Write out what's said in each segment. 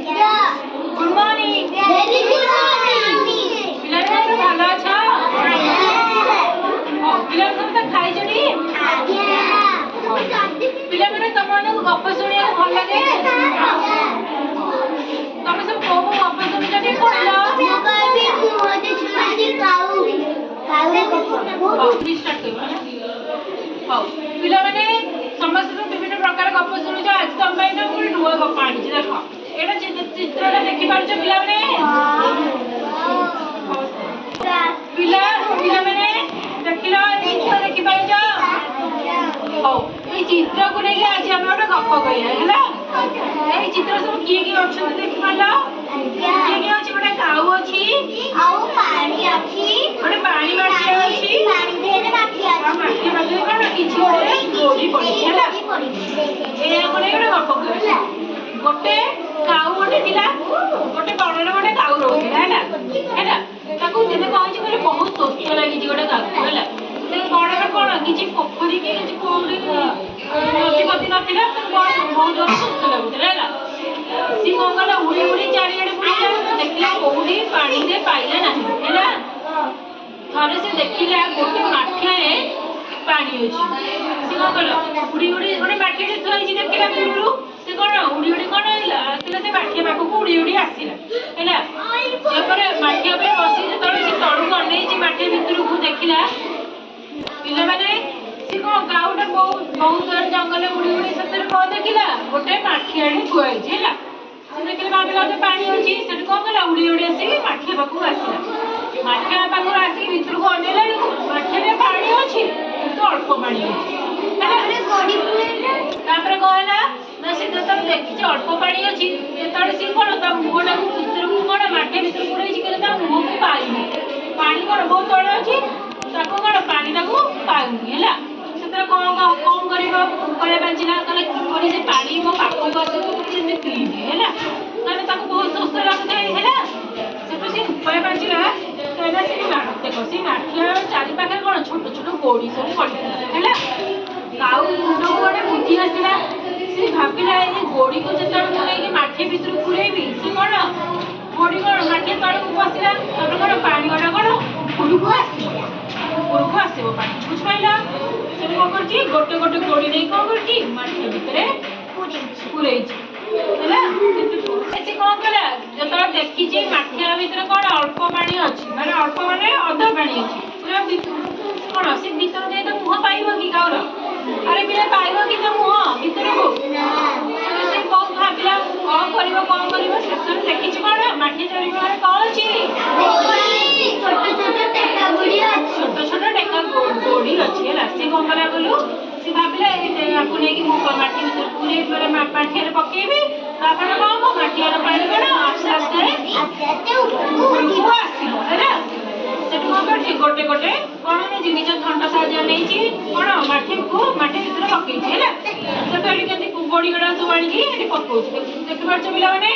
Good morning. Very good morning. पिलाने भालो अच्छा पिला सब खाई छटी पिला माने तुम माने गप सुनिया भल लागे तुम सब को गप सुनि छटी कहलो मो कहबी मुझे सुनासी काऊ स्टार्ट कर हां पिला माने समस्त विभिन्न प्रकार गप सुनि छ आज तुम भाई ना पूरी नुवा गप आनी छ देखो एटा चित्रटा देखि पारछ पिला माने पिला पिला माने देखिलो चित्र देखि पारछ हो ए चित्र को लेके आज हम गोटे गप कहिया हैला ए चित्र सब किए की ऑप्शन देखि पालो किए की अछि गोटे काऊ अछि आउ पानी अछि गोटे पानी माटी अछि पानी देले माटी अछि माटी माटी कोन किछि गोटे गोडी पड़ी हैला ए कोने गोटे गप कहिया गोटे काऊ गोटे थिला गोटे बड़रे गोटे काऊ रहथिला हैला हैला ताको जेने कहछि कहले बहुत सुस्त लागि जी गोटे काऊ हैला से बड़रे कोन किछि पोखरी के किछि कोउडी नदी पति नथिला तो बहुत जोर सुस्त लागुथिला हैला सी कोन गला उड़ी उड़ी चारि आडे बुलिला देखला कोउडी पानी दे पाइला नाही हैला थरे से देखिला गोटे माठियाए पानी अछि सी कोन गला उड़ी उड़ी गोटे माठियाए थोइ छी देखिला दूरु से कोन उड़ी उड़ी कोन आइला आसिला से माठिया पाखु उड़ी उड़ी आसिला हैला से परे माठिया पे बसी जे तळे से तळु गनै छी माठिया भितरु को देखिला पिला माने से को गाउटा बहुत जंगल उड़ी उड़ी सतर को देखिला गोटे माठियाडी थुआई छैला से देखिला बाबे पानी होची सेट को गला उड़ी उड़ी आसी माठिया पाखु आसिला माठिया पाखु आसी भितरु को अनेला माठिया पानी होची तो अल्प पानी होची हैला गोडी पुरेला तापर कहला ना से तो देखि अल्प पानी होची तळे से कोन त मुहटा भितरु कोन माठिया भितरु पुरै छी केले त मुह को पाइनी पानी कोन बहुत तळे अछि ताको कोन पानी ताको पाउनी हैला सेतर कोन करिबो करे बांचिला कले कोनी से पानी मो पाको बसे तो से पीबी हैला कले ताको बहुत सुस्त लागथे हैला से तो से उपाय बांचिला कले से माठ देखो से माठिया चारि पाखे कोन छोट छोट गोडी सब पड़ी हैला काऊ मुंडो कोडे बुद्धि आसिला से भाबिला ए गोडी को जतळ मुने के माठी भितर पुरेबी से कोन गोडी कोन माठी तळ को बसिला तब कोन पानी कोन कोन फुलुको आसीबो पानी बुझ पाइला से को करची गोटे गोटे गोडी नै को करची माठी भितरे पुरेई छी हैला से कोन कला जतळ देखि जे माठिया भितरे कोन अल्प पानी अछि माने अल्प माने अधा पानी अछि पूरा कोन से भितर दे तो मुह पाइबो की गाउर अरे बिना पाइबो की तो मुह भितर को से कोन भाबिला कोन करिवो सेसन देखि छी कोन माठी चरी मारे कोन अछि छोट छोट टेका बुडी अछि छोट छोट टेका गोडी अछि हैला से कोन करा गलु से भाबिला आपु नै कि मुह माठी भितर पूरे पूरे माठिया पकेबी तापर कोन माठिया पानी कोन आस्ते आस्ते ऊपर आसीबो हैला से कोन गोटे गोटे कोन ने जिनिस ठंडा साजा नै छी कोन माठी भितर पकेई छी हैला से तोली केति गोडी गडा सब आनी की एटी पकोछ देख परछ पिला माने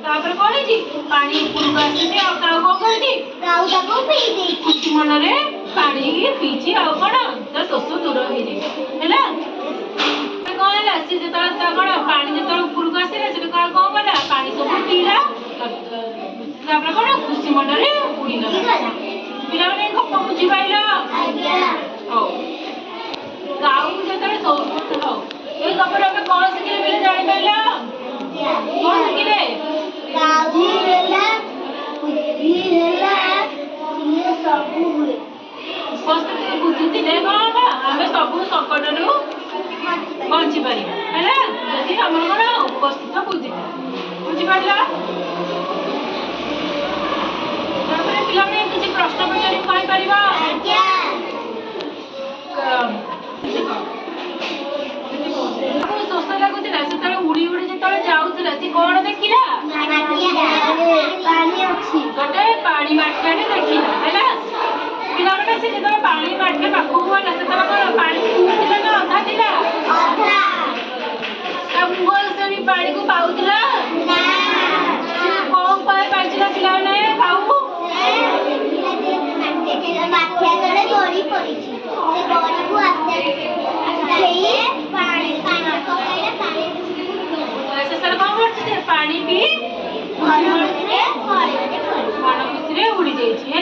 तापर कोन छी पानी पुरु आसी आ काऊ को करती काऊ ताको पी दे खुशी मनरे पानी की पीची आ कोन त सोसो दूर हे जे हैला कोन ला से जत कोन पानी जत पुरु आसी से कोन कोला पानी सब पीला तापर कोन खुशी मनरे उड़ीला पिला माने को बुझी पाइला आज्ञा हो काऊ जत सो हो ए कपड़ा पे कोन सिखे मिले जानि पाइला कोन सिखे काऊ हेला बुद्धि हेला ये सब हुए उपस्थित बुद्धि थिले कोन हमें सब संकट रु बंची पारी हैला जदी हमर कोन उपस्थित बुद्धि बुझी पाइला तापर पिला में किछि प्रश्न पचारि कहि परिबा आज्ञा सोस लागुथिला से तळे उड़ी उड़ी जे तळे जाउथिला से कोन देखिला पानी अछि गोटे पानी माठियाटे देखिला हैला पिला माने से जे पानी माठिया पाखु होला से तळे कोन पानी फुटिला ना अधा थिला अधा अब वो से भी पानी को पाउथिला ना से कोन पाए पाइला पिला ने पाऊ माठिया तळे गोडी पड़िछि से गोडी को आस्ते आस्ते पानी पकाइला पानी से सर कोन करछि ପାଣି ପିଇ ଘର ଭିତରେ ଘରେ ଘରେ ମନ ଖୁସିରେ ଉଡ଼ି ଯାଇଛି।